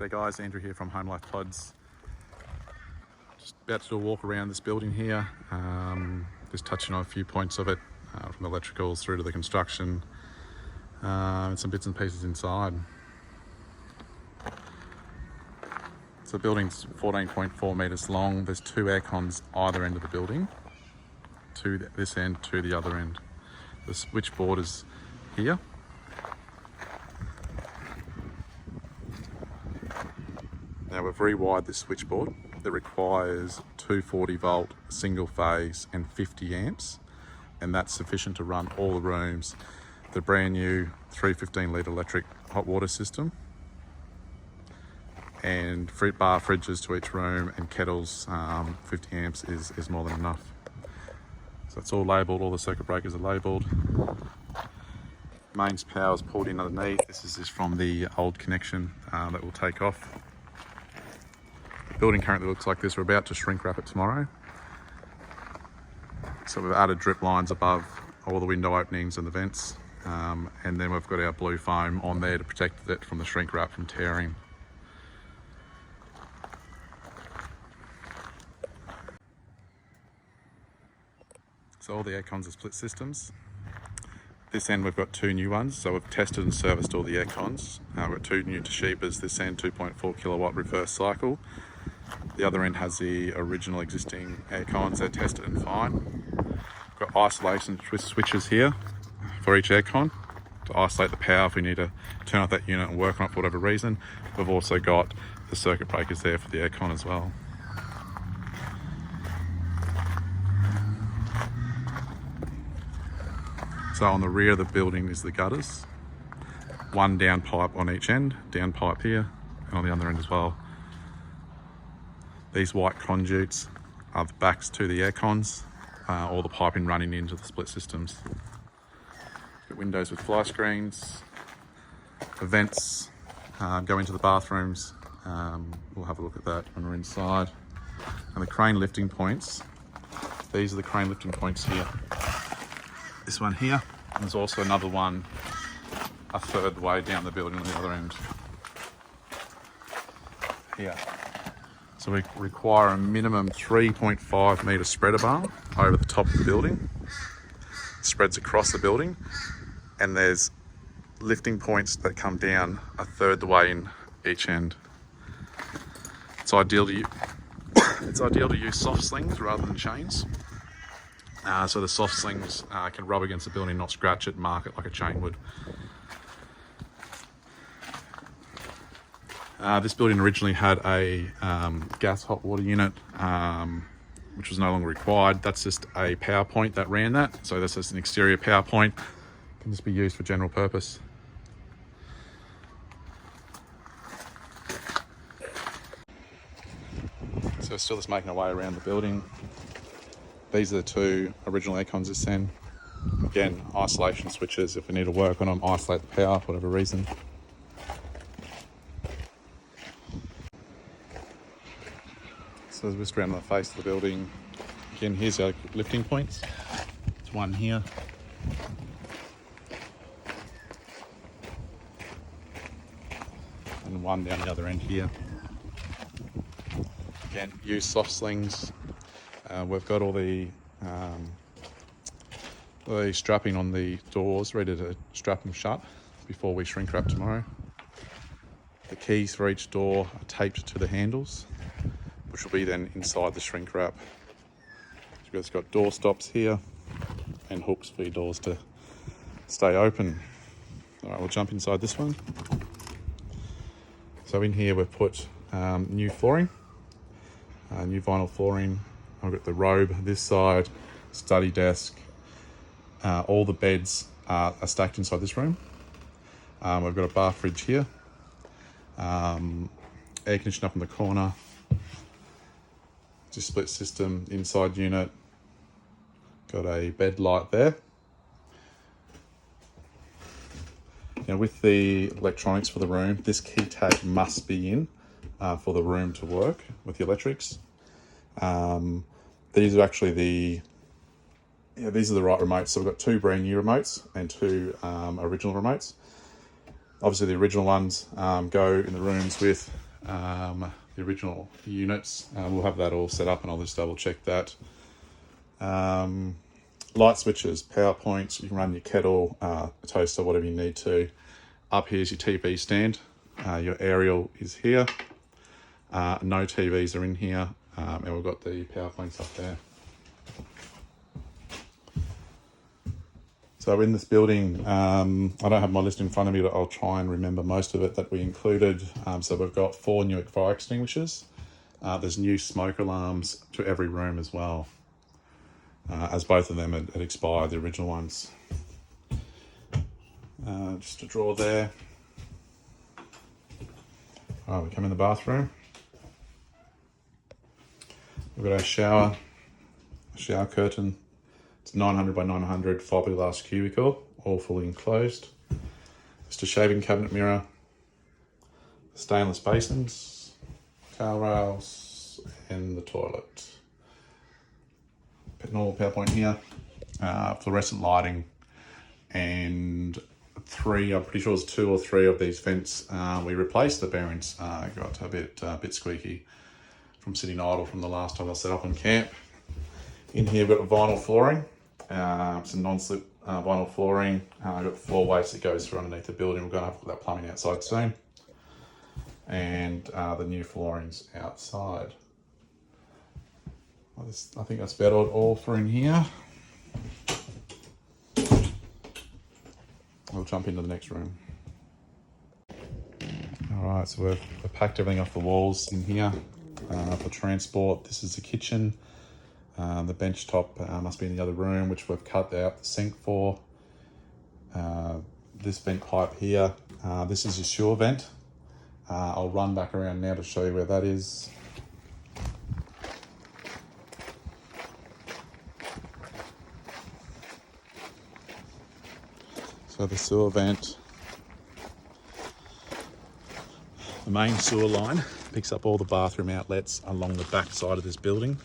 G'day guys, Andrew here from HOMElife Pods. Just about to do a walk around this building here, just touching on a few points of it, from the electricals through to the construction, and some bits and pieces inside. So the building's 14.4 metres long. There's two air cons either end of the building, to this end, to the other end. The switchboard is here. Now we've rewired this switchboard that requires 240 volt single phase and 50 amps, and that's sufficient to run all the rooms. The brand new 315 litre electric hot water system, and bar fridges to each room and kettles. 50 amps is more than enough. So it's all labelled, all the circuit breakers are labelled. Mains power is pulled in underneath. This is just from the old connection that will take off. The building currently looks like this. We're about to shrink wrap it tomorrow. So we've added drip lines above all the window openings and the vents. And then we've got our blue foam on there to protect it from the shrink wrap from tearing. So all the air cons are split systems. This end we've got two new ones, so we've tested and serviced all the air cons. We've got two new Toshiba's, this end 2.4 kilowatt reverse cycle. The other end has the original existing air cons, they're tested and fine. We've got isolation switches here for each air con to isolate the power if we need to turn off that unit and work on it for whatever reason. We've also got the circuit breakers there for the air con as well. So on the rear of the building is the gutters. One down pipe on each end, down pipe here, and on the other end as well. These white conduits are the backs to the air cons, all the piping running into the split systems. Got windows with fly screens. The vents go into the bathrooms. We'll have a look at that when we're inside. And the crane lifting points, these are the crane lifting points here. This one here, and there's also another one a third way down the building on the other end here. So we require a minimum 3.5 metre spreader bar over the top of the building. It spreads across the building, and there's lifting points that come down a third the way in each end. It's ideal to use soft slings rather than chains. So the soft slings can rub against the building, not scratch it, mark it like a chain would. This building originally had a gas hot water unit, which was no longer required. That's just a power point that ran that. So that's just an exterior power point. Can just be used for general purpose. So we're still just making our way around the building. These are the two original air cons this end. Again, isolation switches if we need to work on them, isolate the power for whatever reason. So as we're just around the face of the building, again, here's our lifting points. There's one here. And one down the other end here. Again, use soft slings. We've got all the strapping on the doors ready to strap them shut before we shrink wrap tomorrow. The keys for each door are taped to the handles, which will be then inside the shrink wrap. So it's got door stops here and hooks for your doors to stay open. All right, we'll jump inside this one. So in here we've put new flooring, new vinyl flooring. I've got the robe this side, study desk. All the beds are stacked inside this room. We've got a bar fridge here. Air conditioner up in the corner. Just split system inside unit. Got a bed light there. Now with the electronics for the room, this key tag must be in for the room to work with the electrics. These are actually these are the right remotes. So we've got two brand new remotes and two original remotes. Obviously the original ones go in the rooms with the original units. We'll have that all set up and I'll just double check that. Light switches, power points, you can run your kettle, toaster, whatever you need to. Up here's your TV stand. Your aerial is here. No TVs are in here. And we've got the power points up there. So in this building, I don't have my list in front of me, but I'll try and remember most of it that we included. So we've got 4 new fire extinguishers. There's new smoke alarms to every room as well, as both of them had expired, the original ones. Just a drawer there. We come in the bathroom. We've got our shower curtain. It's 900 by 900 fiberglass cubicle, all fully enclosed. Just a shaving cabinet mirror, stainless basins, car rails, and the toilet. Normal power point here, fluorescent lighting, and 3, I'm pretty sure it's 2 or 3 of these vents we replaced. The bearings got a bit squeaky from sitting idle from the last time I set up on camp. In here we've got vinyl flooring. It's a non-slip vinyl flooring. I've got floor waste that goes through underneath the building. We're going to have that plumbing outside soon. And the new floorings outside. I think that's about all for in here. We'll jump into the next room. All right, so we've packed everything off the walls in here for transport. This is the kitchen. The bench top must be in the other room, which we've cut out the sink for. This vent pipe here, this is your sewer vent. I'll run back around now to show you where that is. So the sewer vent, the main sewer line picks up all the bathroom outlets along the back side of this building.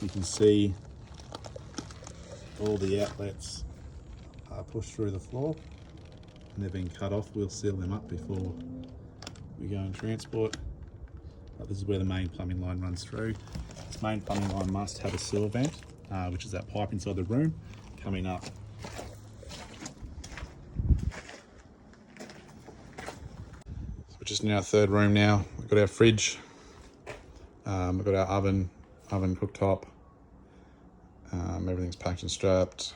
You can see all the outlets are pushed through the floor and they're being cut off. We'll seal them up before we go and transport. But this is where the main plumbing line runs through. This main plumbing line must have a sewer vent, which is that pipe inside the room coming up. So we're just in our third room now. We've got our fridge, we've got our oven cooktop. Everything's packed and strapped.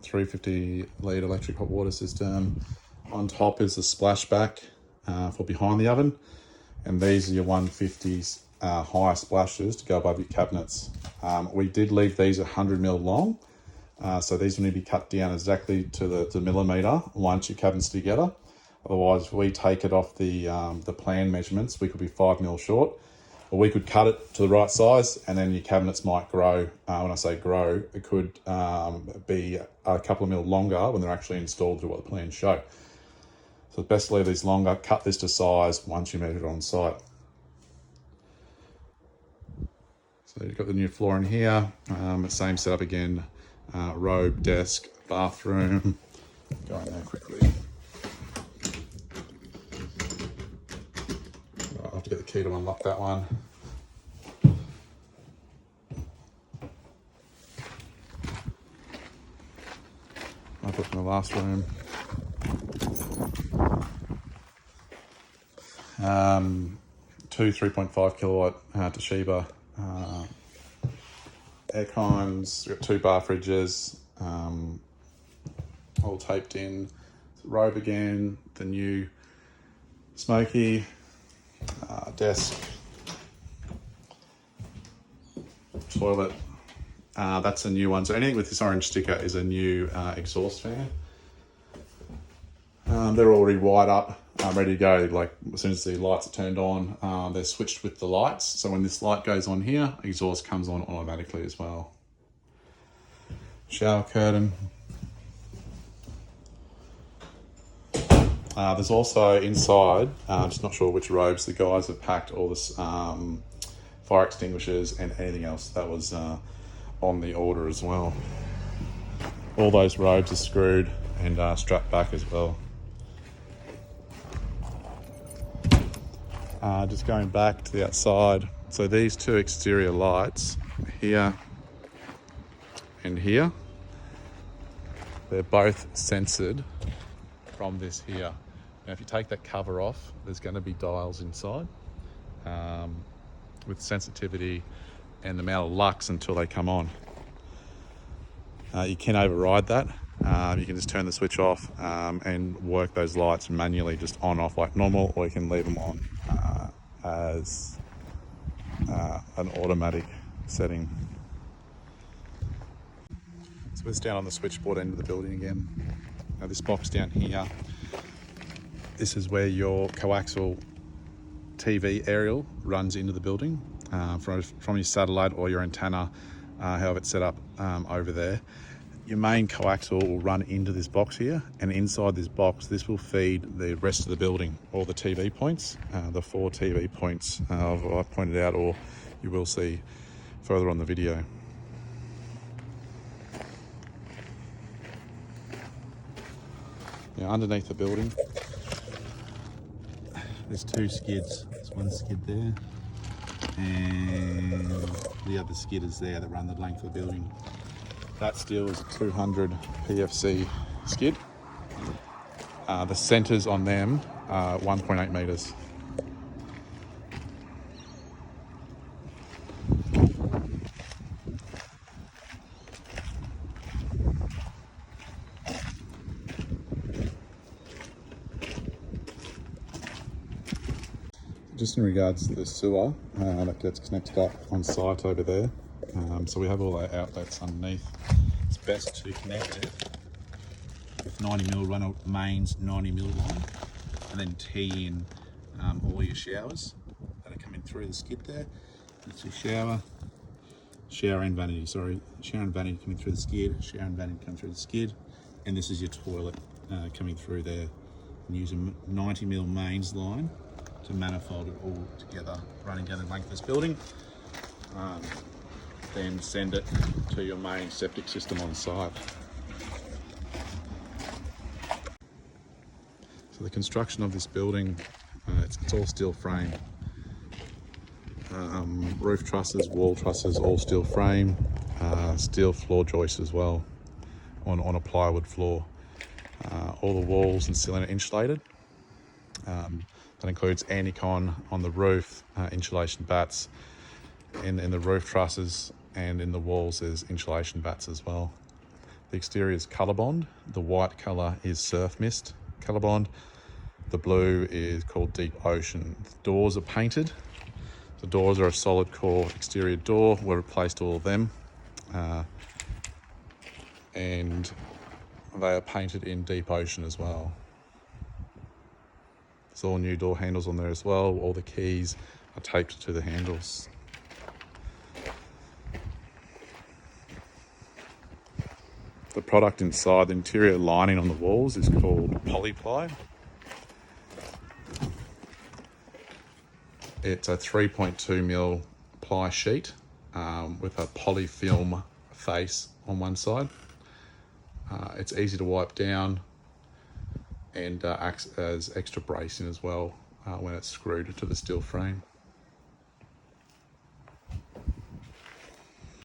350 litre electric hot water system. On top is the splashback for behind the oven, and these are your 150s high splashes to go above your cabinets. We did leave these 100mm long, so these will need to be cut down exactly to the millimetre once your cabinets together. Otherwise, if we take it off the plan measurements, we could be 5mm short. Or we could cut it to the right size and then your cabinets might grow. When I say grow, it could be a couple of mil longer when they're actually installed to what the plans show. So it's best to leave these longer, cut this to size once you measure it on site. So you've got the new floor in here, same setup again, robe, desk, bathroom. Go in there quickly. I'll have to get the key to unlock that one. I'll put in the last room. 2 3.5 kilowatt Toshiba air cons. We've got 2 bar fridges, all taped in. Robe again, the new smoky. Desk, toilet, that's a new one. So anything with this orange sticker is a new exhaust fan. They're already wired up, ready to go. Like as soon as the lights are turned on, they're switched with the lights. So when this light goes on here, exhaust comes on automatically as well. Shower curtain. There's also inside, just not sure which robes, the guys have packed all this fire extinguishers and anything else that was on the order as well. All those robes are screwed and strapped back as well. Just going back to the outside. So these two exterior lights here and here, they're both censored from this here. Now if you take that cover off, there's going to be dials inside with sensitivity and the amount of lux until they come on. You can override that. You can just turn the switch off and work those lights manually, just on off like normal, or you can leave them on as an automatic setting. So it's down on the switchboard end of the building again. Now this box down here, this is where your coaxial TV aerial runs into the building from your satellite or your antenna, however it's set up over there. Your main coaxial will run into this box here, and inside this box, this will feed the rest of the building, all the TV points, the 4 TV points I've pointed out, or you will see further on the video. Now underneath the building, there's 2 skids. There's one skid there, and the other skid is there that run the length of the building. That steel is a 200 PFC skid. The centres on them are 1.8 metres. Just in regards to the sewer that gets connected up on site over there, so we have all our outlets underneath. It's best to connect it with 90mm, run a mains 90mm line, and then tee in all your showers that are coming through the skid there. That's your shower and vanity, sorry. Shower and vanity coming through the skid, shower and vanity coming through the skid, and this is your toilet coming through there. And use a 90mm mains line to manifold it all together, running down the length of this building. Then send it to your main septic system on site. So the construction of this building, it's all steel frame. Roof trusses, wall trusses, all steel frame, steel floor joists as well on a plywood floor. All the walls and ceiling are insulated. That includes anti-con on the roof, insulation batts in the roof trusses, and in the walls there's insulation batts as well. The exterior is colour bond. The white colour is surf mist colour bond. The blue is called deep ocean. The doors are painted. The doors are a solid core exterior door. We replaced all of them, and they are painted in deep ocean as well. There's all new door handles on there as well. All the keys are taped to the handles. The product inside, the interior lining on the walls, is called polyply. It's a 3.2mm ply sheet with a polyfilm face on one side. It's easy to wipe down and acts as extra bracing as well when it's screwed to the steel frame.